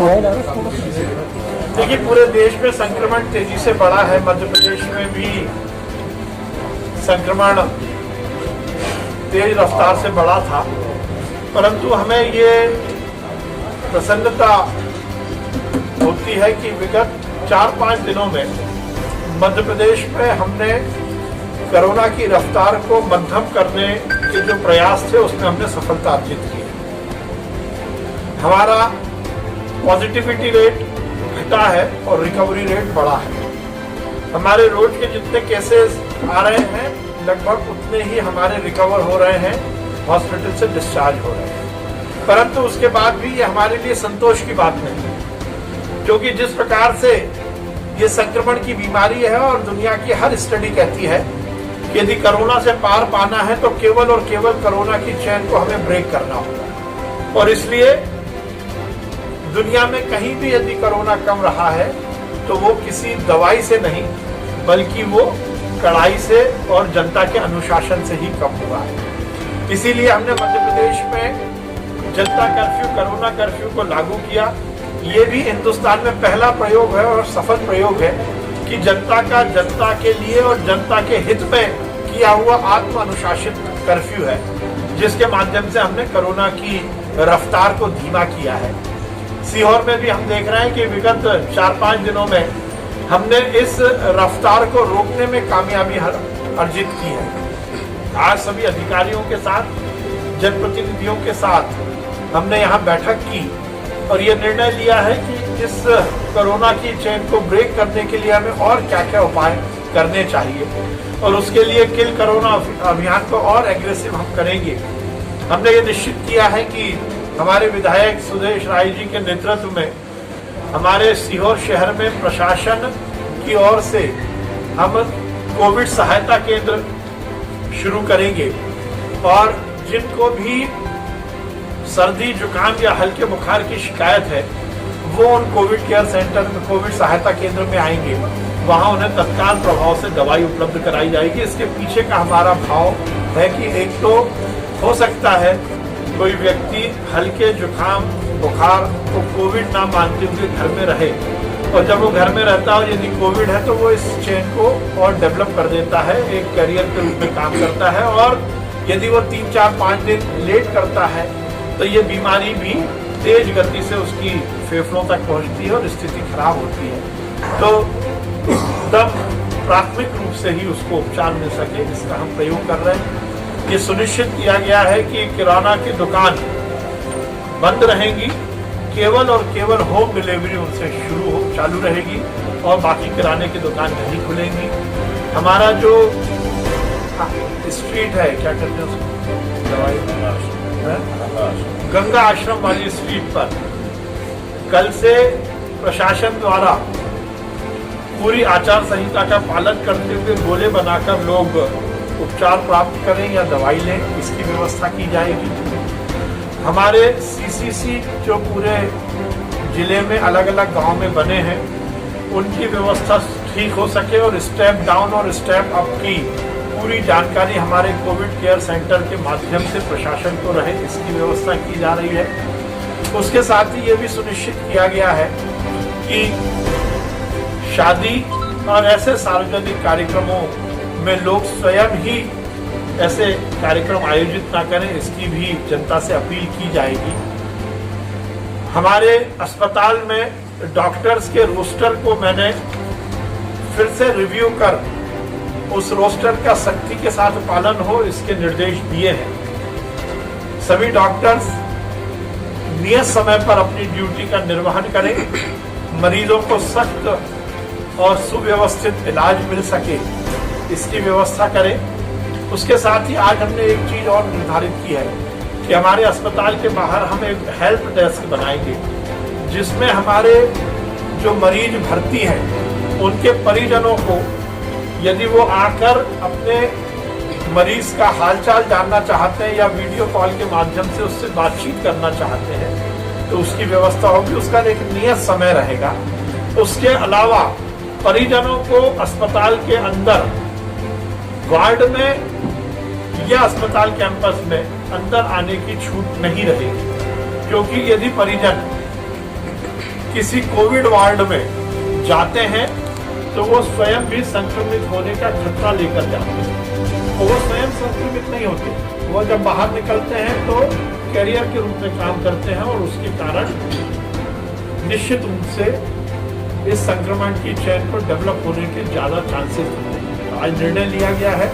देखिए, पूरे देश में संक्रमण तेजी से बढ़ा है। मध्य प्रदेश में भी संक्रमण तेज रफ्तार से बढ़ा था, परंतु हमें ये प्रसन्नता होती है कि विगत 4-5 दिनों में मध्य प्रदेश में हमने कोरोना की रफ्तार को मध्यम करने के जो प्रयास थे उसमें हमने सफलता अर्जित की है। हमारा पॉजिटिविटी रेट घटा है और रिकवरी रेट बढ़ा है। हमारे रोज के जितने केसेस आ रहे हैं लगभग उतने ही हमारे रिकवर हो रहे हैं, हॉस्पिटल से डिस्चार्ज हो रहे हैं। परंतु उसके बाद भी ये हमारे लिए संतोष की बात नहीं है, क्योंकि जिस प्रकार से ये संक्रमण की बीमारी है और दुनिया की हर स्टडी कहती है कि यदि कोरोना से पार पाना है तो केवल और केवल कोरोना की चेन को हमें ब्रेक करना होगा। और इसलिए दुनिया में कहीं भी यदि कोरोना कम रहा है तो वो किसी दवाई से नहीं बल्कि वो कड़ाई से और जनता के अनुशासन से ही कम हुआ है। इसीलिए हमने मध्य प्रदेश में जनता कर्फ्यू, कोरोना कर्फ्यू को लागू किया। ये भी हिंदुस्तान में पहला प्रयोग है और सफल प्रयोग है कि जनता का जनता के लिए और जनता के हित में किया हुआ आत्म अनुशासित कर्फ्यू है, जिसके माध्यम से हमने कोरोना की रफ्तार को धीमा किया है। सीहोर में भी हम देख रहे हैं कि विगत 4-5 दिनों में हमने इस रफ्तार को रोकने में कामयाबी अर्जित की है। आज सभी अधिकारियों के साथ, जनप्रतिनिधियों के साथ हमने यहाँ बैठक की और ये निर्णय लिया है कि इस कोरोना की चेन को ब्रेक करने के लिए हमें और क्या क्या उपाय करने चाहिए और उसके लिए किल कोरोना अभियान को और एग्रेसिव हम करेंगे। हमने ये निश्चित किया है कि हमारे विधायक सुदेश राय जी के नेतृत्व में हमारे सीहोर शहर में प्रशासन की ओर से हम कोविड सहायता केंद्र शुरू करेंगे और जिनको भी सर्दी, जुकाम या हल्के बुखार की शिकायत है वो उन कोविड केयर सेंटर में, कोविड सहायता केंद्र में आएंगे। वहां उन्हें तत्काल प्रभाव से दवाई उपलब्ध कराई जाएगी। इसके पीछे का हमारा भाव है कि एक तो हो सकता है कोई व्यक्ति हल्के जुकाम, बुखार को कोविड ना मानते हुए घर में रहे और जब वो घर में रहता है और यदि कोविड है तो वो इस चेन को और डेवलप कर देता है, एक कैरियर के रूप में काम करता है और यदि वो 3-4-5 दिन लेट करता है तो ये बीमारी भी तेज गति से उसकी फेफड़ों तक पहुंचती है और स्थिति खराब होती है। तो तब प्राथमिक रूप से ही उसको उपचार मिल सके, इसका हम प्रयोग कर रहे हैं। ये सुनिश्चित किया गया है कि किराना की दुकान बंद रहेंगी, केवल और केवल होम डिलीवरी उनसे चालू रहेगी और बाकी किराने की दुकान नहीं खुलेंगी। हमारा जो स्ट्रीट है, क्या कहते हैं उसको, गंगा आश्रम वाली स्ट्रीट पर कल से प्रशासन द्वारा पूरी आचार संहिता का पालन करते हुए गोले बनाकर लोग उपचार प्राप्त करें या दवाई लें, इसकी व्यवस्था की जाएगी। हमारे सीसीसी जो पूरे जिले में अलग अलग गांव में बने हैं उनकी व्यवस्था ठीक हो सके और स्टेप डाउन और स्टेप अप की पूरी जानकारी हमारे कोविड केयर सेंटर के माध्यम से प्रशासन को रहे, इसकी व्यवस्था की जा रही है। उसके साथ ही ये भी सुनिश्चित किया गया है कि शादी और ऐसे सार्वजनिक कार्यक्रमों में लोग स्वयं ही ऐसे कार्यक्रम आयोजित ना करें, इसकी भी जनता से अपील की जाएगी। हमारे अस्पताल में डॉक्टर्स के रोस्टर को मैंने फिर से रिव्यू कर उस रोस्टर का सख्ती के साथ पालन हो, इसके निर्देश दिए हैं। सभी डॉक्टर्स नियत समय पर अपनी ड्यूटी का निर्वहन करें, मरीजों को सख्त और सुव्यवस्थित इलाज मिल सके, इसकी व्यवस्था करें। उसके साथ ही आज हमने एक चीज और निर्धारित की है कि हमारे अस्पताल के बाहर हम एक हेल्प डेस्क बनाएंगे, जिसमें हमारे जो मरीज भर्ती हैं उनके परिजनों को यदि वो आकर अपने मरीज का हालचाल जानना चाहते हैं या वीडियो कॉल के माध्यम से उससे बातचीत करना चाहते हैं तो उसकी व्यवस्था होगी। उसका एक नियत समय रहेगा। उसके अलावा परिजनों को अस्पताल के अंदर वार्ड में या अस्पताल कैंपस में अंदर आने की छूट नहीं रहेगी, क्योंकि यदि परिजन किसी कोविड वार्ड में जाते हैं तो वो स्वयं भी संक्रमित होने का खतरा लेकर जाते हैं। वो स्वयं संक्रमित नहीं होते, वो जब बाहर निकलते हैं तो कैरियर के रूप में काम करते हैं और उसके कारण निश्चित रूप से इस संक्रमण की चेन को डेवलप होने के ज्यादा चांसेस होते हैं। आज निर्णय लिया गया है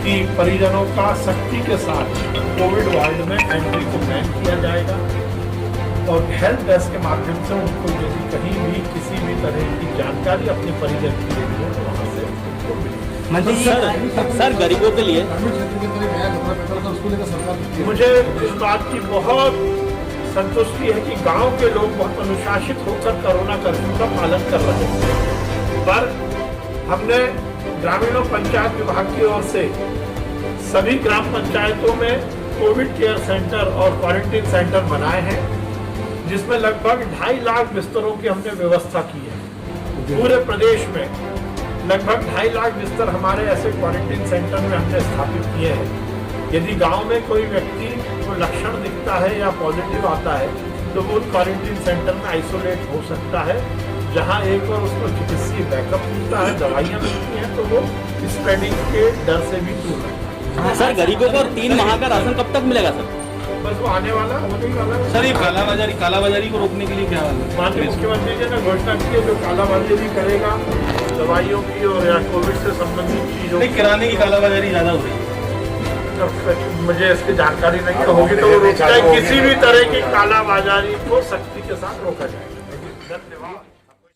कि परिजनों का सख्ती के साथ कोविड वार्ड में एंट्री को बैन किया जाएगा और हेल्प डेस्क के माध्यम से उनको यदि कहीं भी किसी भी तरह की जानकारी अपने परिजन की लेनी हो तो वहाँ से उनको मिलेगी। मंत्री सर गरीबों के लिए मुझे इस बात की बहुत संतुष्टि है कि गांव के लोग बहुत अनुशासित होकर कोरोना कर्फ्यू का पालन कर रहे हैं। पर हमने ग्रामीण पंचायत विभाग की ओर से सभी ग्राम पंचायतों में कोविड केयर सेंटर और क्वारंटीन सेंटर बनाए हैं, जिसमें लगभग 2.5 लाख बिस्तरों की हमने व्यवस्था की है। पूरे प्रदेश में लगभग 2.5 लाख बिस्तर हमारे ऐसे क्वारंटीन सेंटर में हमने स्थापित किए हैं। यदि गांव में कोई व्यक्ति को लक्षण दिखता है या पॉजिटिव आता है तो वो क्वारंटीन सेंटर में आइसोलेट हो सकता है, जहां एक बार उसको चिकित्सीय बैकअप मिलता है, दवाइयाँ मिलती हैं, तो वो स्प्रेडिंग के डर से भी दूर रहता है। सर गरीबों को 3 माह का राशन कब तक मिलेगा सर? बस वो आने वाला होने वाला है। सर ये कालाबाजारी को रोकने के लिए क्या माननीय मुख्यमंत्री जी ने घोषणा की है, जो कालाबाजारी करेगा दवाइयों की और या कोविड से संबंधित चीजों की, किराने की कालाबाजारी ज्यादा हो रही है। मुझे इसकी जानकारी नहीं होगी तो वो रोकता है। किसी भी तरह की कालाबाजारी को सख्ती के साथ रोका जाएगा। धन्यवाद।